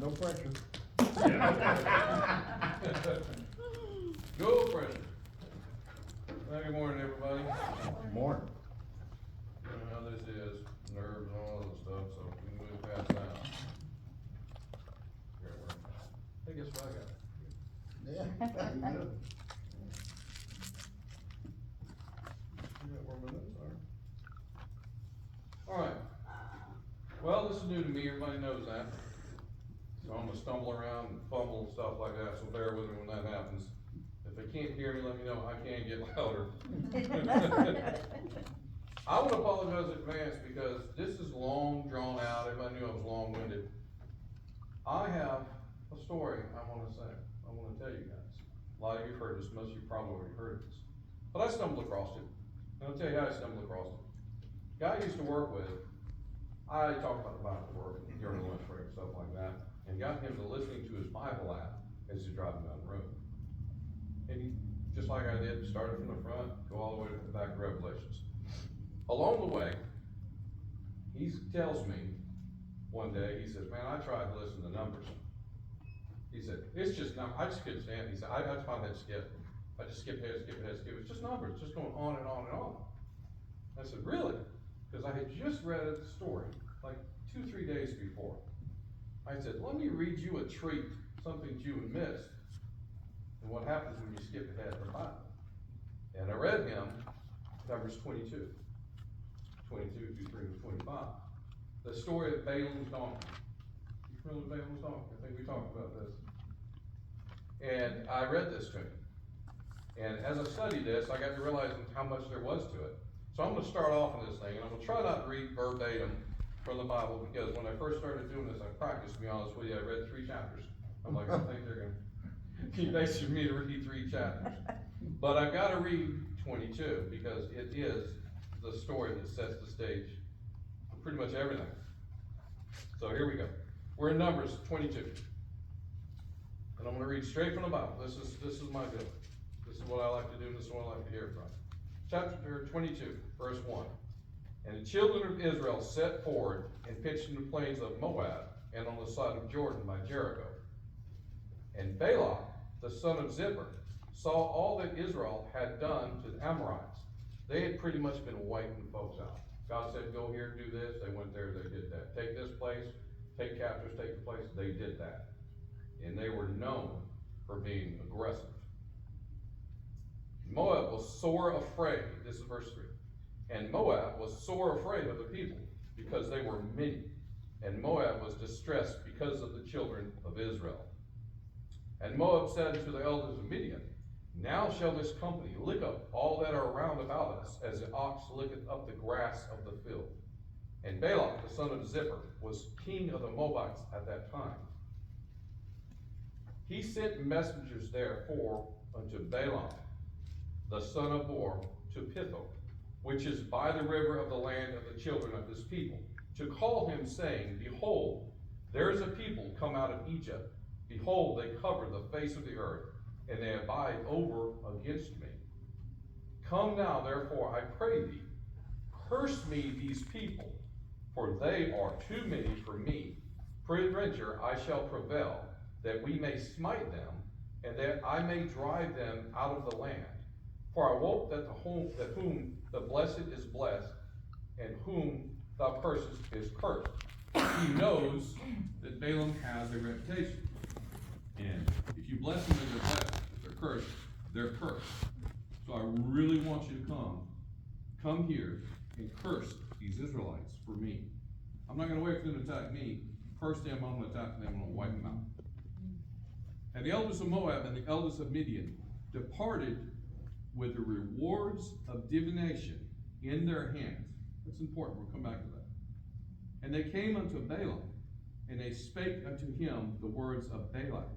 No pressure. Go pressure. Good morning, everybody. Morning. You know how this is, nerves and all that stuff, so we can move past that. Here, where? Hey, guess what I got? Yeah. You got where my notes are. Alright. Well, this is new to me, everybody knows that. So I'm gonna stumble around and fumble and stuff like that, so bear with me when that happens. If they can't hear me, let me know, I can get louder. I wanna apologize in advance because this is long, drawn out, everybody knew I was long-winded. I have a story I wanna say, I wanna tell you guys. A lot of you have heard this, most of you probably already heard this. But I stumbled across it, and I'll tell you how I stumbled across it. Guy I used to work with, I talked about the Bible at work during the lunch break and stuff like that, and got him to listening to his Bible app as he's driving down the road. And he, just like I did, started from the front, go all the way to the back of Revelations. Along the way, he tells me one day, he says, man, I tried to listen to numbers. He said, it's just numbers, I just couldn't stand it. He said, I find that skip. I just skip ahead, it's just numbers, just going on and on and on. I said, really? Because I had just read a story, like 2-3 days before. I said, let me read you a treat, something you missed, and what happens when you skip ahead in the Bible. And I read him Numbers 22, 23 to 25. The story of Balem's donkey. You familiar with Balem's donkey? I think we talked about this. And I read this to him. And as I studied this, I got to realizing how much there was to it. So I'm going to start off on this thing, and I'm going to try not to read verbatim from the Bible, because when I first started doing this, I practiced, to be honest with you, I read 3 chapters. I'm like, I think they're going to be nice for me to read 3 chapters. But I've got to read 22, because it is the story that sets the stage for pretty much everything. So here we go. We're in Numbers 22. And I'm going to read straight from the Bible. This is my deal. This is what I like to do, and this is what I like to hear from. Chapter 22, verse 1. And the children of Israel set forward and pitched in the plains of Moab and on the side of Jordan by Jericho. And Balak, the son of Zippor, saw all that Israel had done to the Amorites. They had pretty much been wiping folks out. God said, go here, do this. They went there, they did that. Take this place, take captives, take the place. They did that. And they were known for being aggressive. Moab was sore afraid. This is verse 3. And Moab was sore afraid of the people, because they were many. And Moab was distressed because of the children of Israel. And Moab said to the elders of Midian, now shall this company lick up all that are round about us, as the ox licketh up the grass of the field. And Balak, the son of Zippor, was king of the Moabites at that time. He sent messengers therefore unto Balaam, the son of Beor, to Pithom, which is by the river of the land of the children of his people, to call him, saying, behold, there is a people come out of Egypt. Behold, they cover the face of the earth, and they abide over against me. Come now, therefore, I pray thee, curse me these people, for they are too many for me. Peradventure I shall prevail, that we may smite them, and that I may drive them out of the land. For I wot that whom the blessed is blessed, and whom thou cursest is cursed. He knows that Balaam has a reputation. And if you bless them, then they're blessed. If they're cursed, they're cursed. So I really want you to come here and curse these Israelites for me. I'm not going to wait for them to attack me. First them, I'm going to attack them, I'm going to wipe them out. And the elders of Moab and the elders of Midian departed with the rewards of divination in their hands. That's important, we'll come back to that. And they came unto Balaam, and they spake unto him the words of Balak.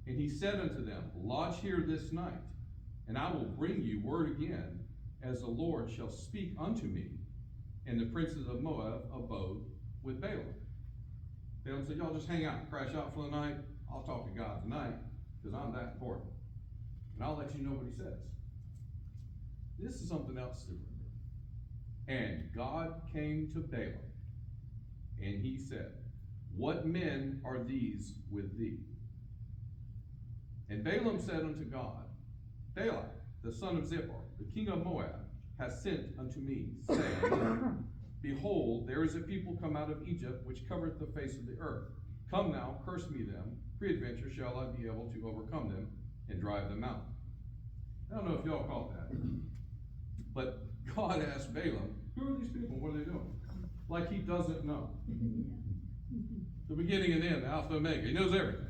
And he said unto them, lodge here this night, and I will bring you word again, as the Lord shall speak unto me. And the princes of Moab abode with Balaam. Balaam said, y'all just hang out and crash out for the night. I'll talk to God tonight, because I'm that important. And I'll let you know what he says. This is something else to remember. And God came to Balak, and he said, What men are these with thee? And Balaam said unto God, Balak, the son of Zippor, the king of Moab, hath sent unto me, saying, Behold, there is a people come out of Egypt, which covereth the face of the earth. Come now, curse me them, peradventure shall I be able to overcome them, and drive them out. I don't know if y'all caught that, but God asked Balaam, who are these people? What are they doing? Like he doesn't know. The beginning and end, the Alpha and Omega. He knows everything.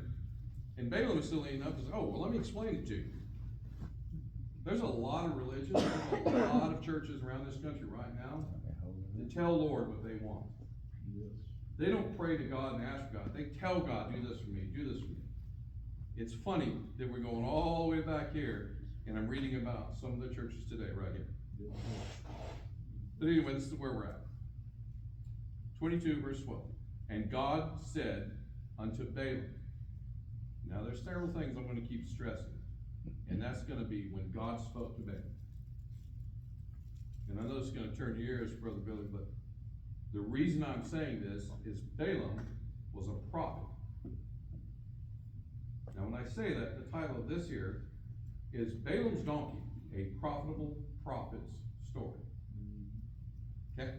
And Balaam is silly enough to say, oh, well, let me explain it to you. There's a lot of religions, there's a lot of churches around this country right now that tell Lord what they want. They don't pray to God and ask God. They tell God, do this for me, do this for me. It's funny that we're going all the way back here, and I'm reading about some of the churches today right here. But anyway, this is where we're at. 22 verse 12. And God said unto Balak. Now there's several things I'm going to keep stressing. And that's going to be when God spoke to Balaam. And I know it's going to turn your ears, Brother Billy, but the reason I'm saying this is Balaam was a prophet. Now when I say that, the title of this here is Balaam's Donkey, a Profitable Prophet's Story. Okay?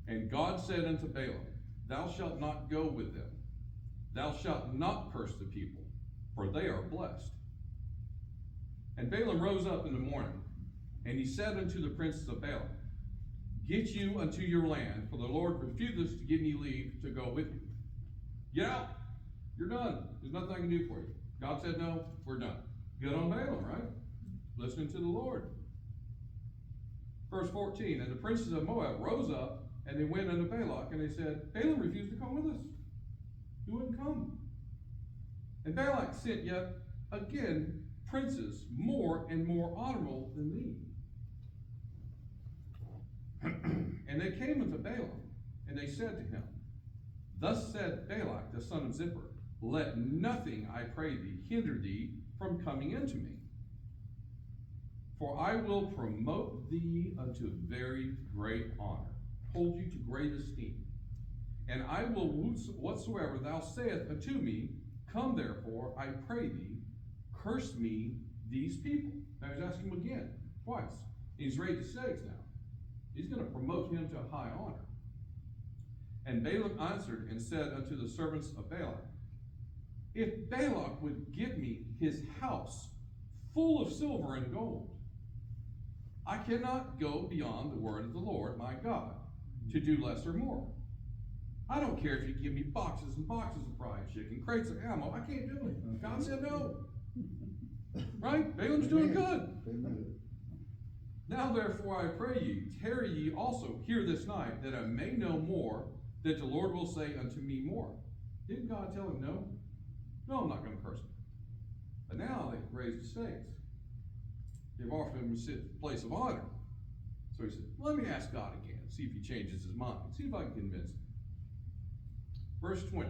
And God said unto Balaam, Thou shalt not go with them. Thou shalt not curse the people, for they are blessed. And Balaam rose up in the morning, and he said unto the princes of Balak, Get you unto your land, for the Lord refuseth to give me leave to go with you. Get out. You're done. There's nothing I can do for you. God said no, we're done. Good on Balaam, right? Listening to the Lord. Verse 14, and the princes of Moab rose up, and they went unto Balak, and they said, Balaam refused to come with us. He wouldn't come. And Balak sent yet again princes more and more honorable than thee. And they came unto Balaam, and they said to him, Thus said Balak the son of Zippor, Let nothing, I pray thee, hinder thee from coming unto me. For I will promote thee unto very great honor, hold you to great esteem. And I will whatsoever thou sayest unto me, Come therefore, I pray thee, curse me these people. Now he's asking him again, twice. He's raised the stakes now. He's going to promote him to a high honor. And Balaam answered and said unto the servants of Balak, If Balak would give me his house full of silver and gold, I cannot go beyond the word of the Lord my God to do less or more. I don't care if you give me boxes and boxes of fried chicken, crates of ammo. I can't do it. God said no. Right? Balaam's doing good. Now therefore I pray you, tarry ye also here this night, that I may know more, that the Lord will say unto me more. Didn't God tell him no? No, I'm not going to curse him. But now they've raised the stakes. They've offered him a place of honor. So he said, let me ask God again, see if he changes his mind, see if I can convince him. Verse 20,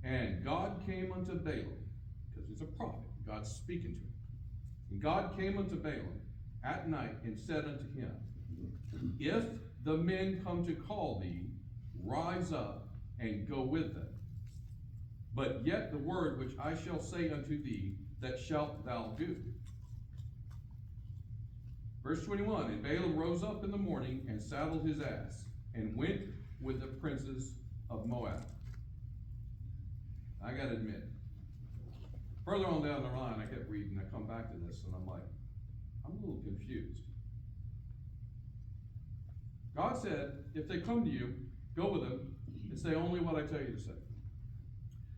and God came unto Balak, because he's a prophet, God's speaking to him. And God came unto Balaam at night and said unto him, If the men come to call thee, rise up and go with them. But yet the word which I shall say unto thee, that shalt thou do. Verse 21, and Balaam rose up in the morning and saddled his ass, and went with the princes of Moab. I gotta admit, further on down the line, I kept reading, I come back to this, and I'm like, I'm a little confused. God said, if they come to you, go with them, and say only what I tell you to say.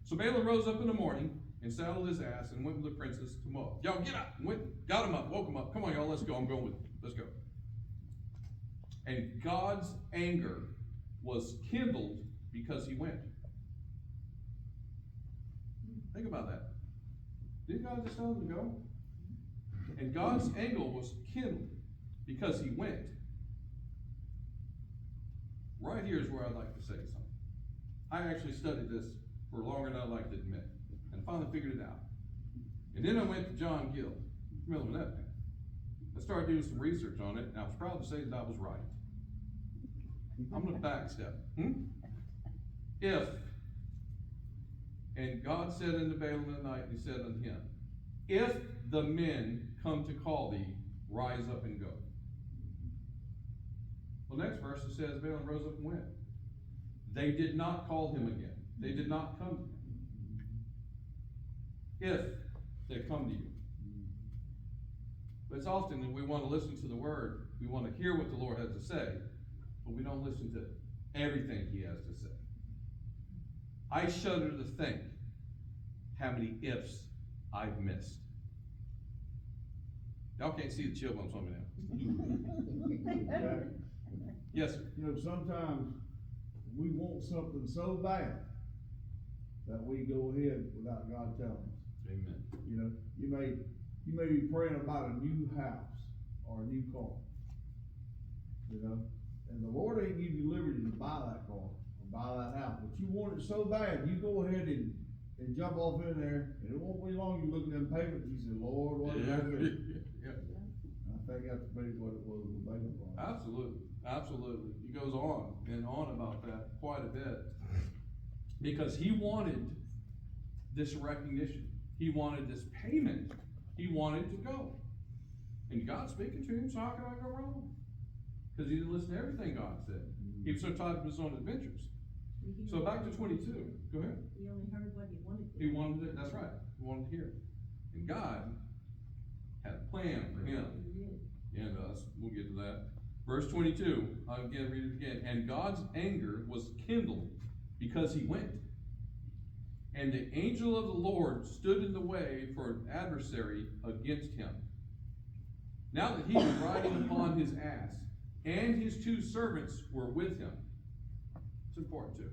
So Balaam rose up in the morning, and saddled his ass, and went with the princes to Moab. Y'all get up, and went, got him up, woke him up. Come on, y'all, let's go, I'm going with you. Let's go. And God's anger was kindled because he went. Think about that. Didn't God just tell him to go? And God's anger was kindled because he went. Right here is where I'd like to say something. I actually studied this for longer than I'd like to admit, and finally figured it out. And then I went to John Gill. Familiar with that man? I started doing some research on it, and I was proud to say that I was right. I'm going to backstep. If And God said unto Balem at night, and he said unto him, if the men come to call thee, rise up and go. Well, next verse it says, Balem rose up and went. They did not call him again. They did not come to him. If they come to you. But it's often that we want to listen to the word, we want to hear what the Lord has to say, but we don't listen to everything he has to say. I shudder to think how many ifs I've missed. Y'all can't see the chill bumps on me now. Yes, sir. You know, sometimes we want something so bad that we go ahead without God telling us. Amen. You know, you may be praying about a new house or a new car. You know, and the Lord ain't give you liberty to buy that car or buy that house, but you want it so bad, you go ahead and jump off in there, and it won't be long you look at them payments, you say, Lord, what did I do? Yeah. I think that's maybe what it was with Balem. Absolutely, absolutely. He goes on and on about that quite a bit. Because he wanted this recognition. He wanted this payment. He wanted to go. And God's speaking to him, so how can I go wrong? Because he didn't listen to everything God said. He was so tied to his own adventures. So back to 22. Go ahead. He only heard what he wanted to. He wanted it, that's right. He wanted to hear it. And God had a plan for him. And us. We'll get to that. Verse 22, I'll again read it again. And God's anger was kindled because he went. And the angel of the Lord stood in the way for an adversary against him. Now that he was riding upon his ass, and his two servants were with him. It's important too.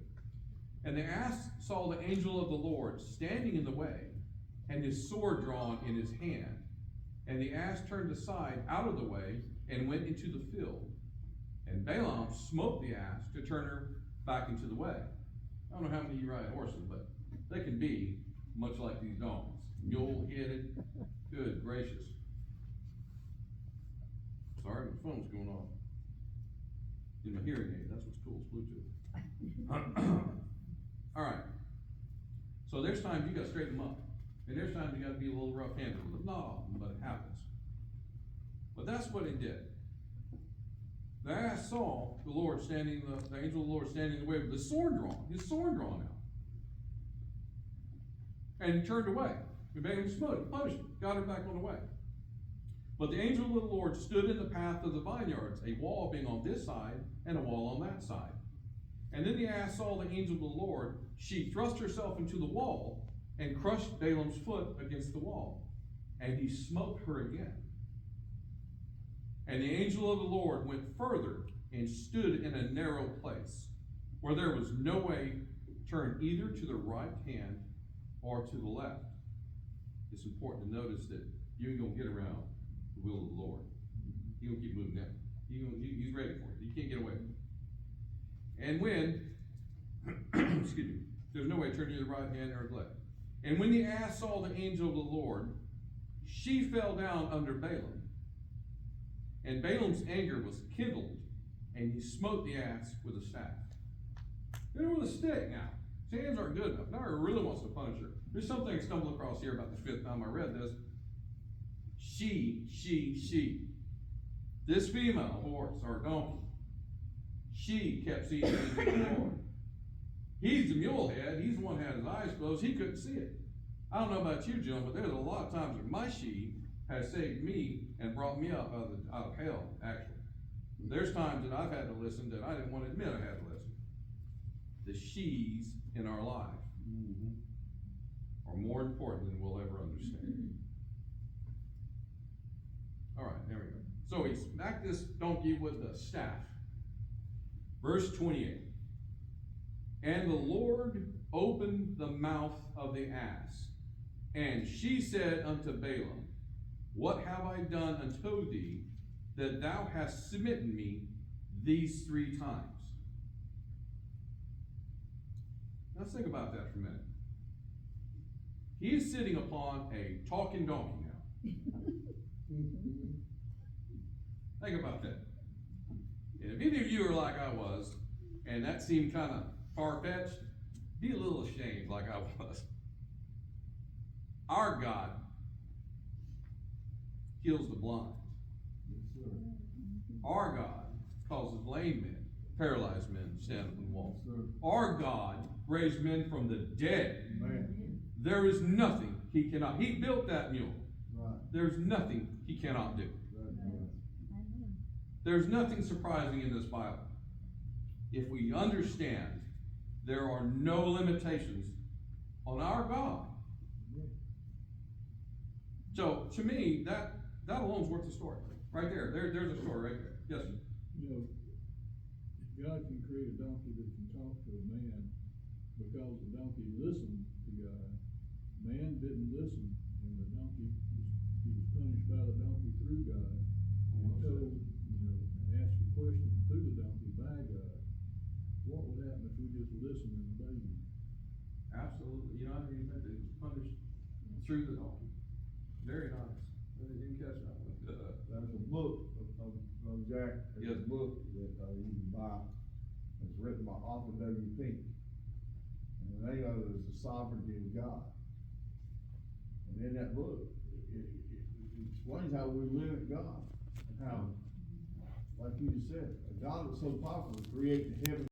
And the ass saw the angel of the Lord standing in the way, and his sword drawn in his hand. And the ass turned aside out of the way, and went into the field. And Balem smote the ass to turn her back into the way. I don't know how many of you ride horses, but they can be much like these donkeys. Mule-headed. Good gracious. Sorry, my phone's going off. In my hearing aid, that's what's cool, it's Bluetooth. All right. So there's times you gotta straighten them up. And there's times you gotta be a little rough-handed with them. Not often, but it happens. But that's what he did. The ass saw the Lord standing, the angel of the Lord standing in the way with his sword drawn out. And he turned away. He made him smote him, punished him, got him back on the way. But the angel of the Lord stood in the path of the vineyards, a wall being on this side and a wall on that side. And then the ass saw the angel of the Lord. She thrust herself into the wall and crushed Balem's foot against the wall. And he smote her again. And the angel of the Lord went further and stood in a narrow place, where there was no way to turn either to the right hand or to the left. It's important to notice that you ain't gonna get around the will of the Lord. He gonna keep moving down. He's ready for it. You can't get away from it. And when, excuse me, there's no way to turn to the right hand or the left. And when the ass saw the angel of the Lord, she fell down under Balem. And Balem's anger was kindled, and he smote the ass with a staff. Hit her with a stick now. His hands aren't good enough. Now he really wants to punish her. There's something I stumbled across here about the 5th time I read this. She. This female horse or donkey, she kept seeing the angel of the Lord. He's the mule head. He's the one who had his eyes closed. He couldn't see it. I don't know about you, John, but there's a lot of times where my she has saved me and brought me up out of hell, actually. There's times that I've had to listen that I didn't want to admit I had to listen. The she's in our life are more important than we'll ever understand. All right, there we go. So he smacked this donkey with the staff. Verse 28. And the Lord opened the mouth of the ass, and she said unto Balem, what have I done unto thee, that thou hast smitten me these 3 times? Let's think about that for a minute. He is sitting upon a talking donkey now. Think about that. If any of you are like I was, and that seemed kind of far-fetched, be a little ashamed like I was. Our God heals the blind. Yes, sir. Our God causes lame men, paralyzed men to stand up and walk. Yes, sir. Our God raised men from the dead. Amen. There is nothing he cannot. He built that mule. Right. There's nothing he cannot do. Right. There's nothing surprising in this Bible. If we understand there are no limitations on our God. So to me, that alone is worth the story. Right there. There's a story right there. Yes, sir. You know, God can create a donkey that can talk to a man because the donkey listened to God. Man didn't listen, and the donkey he was punished by the donkey through God. And told, you know, asked a question through the donkey by God. What would happen if we just listened and obeyed him? Absolutely. You know, he meant that he was punished through the donkey. Very nice. I didn't catch that one. There's a book of Jack, there's a book that you can buy. It's written by Arthur W. Pink. And the name of it is The Sovereignty of God. And in that book, it explains how we limit God. And how, like you just said, a God that's so powerful to create the heaven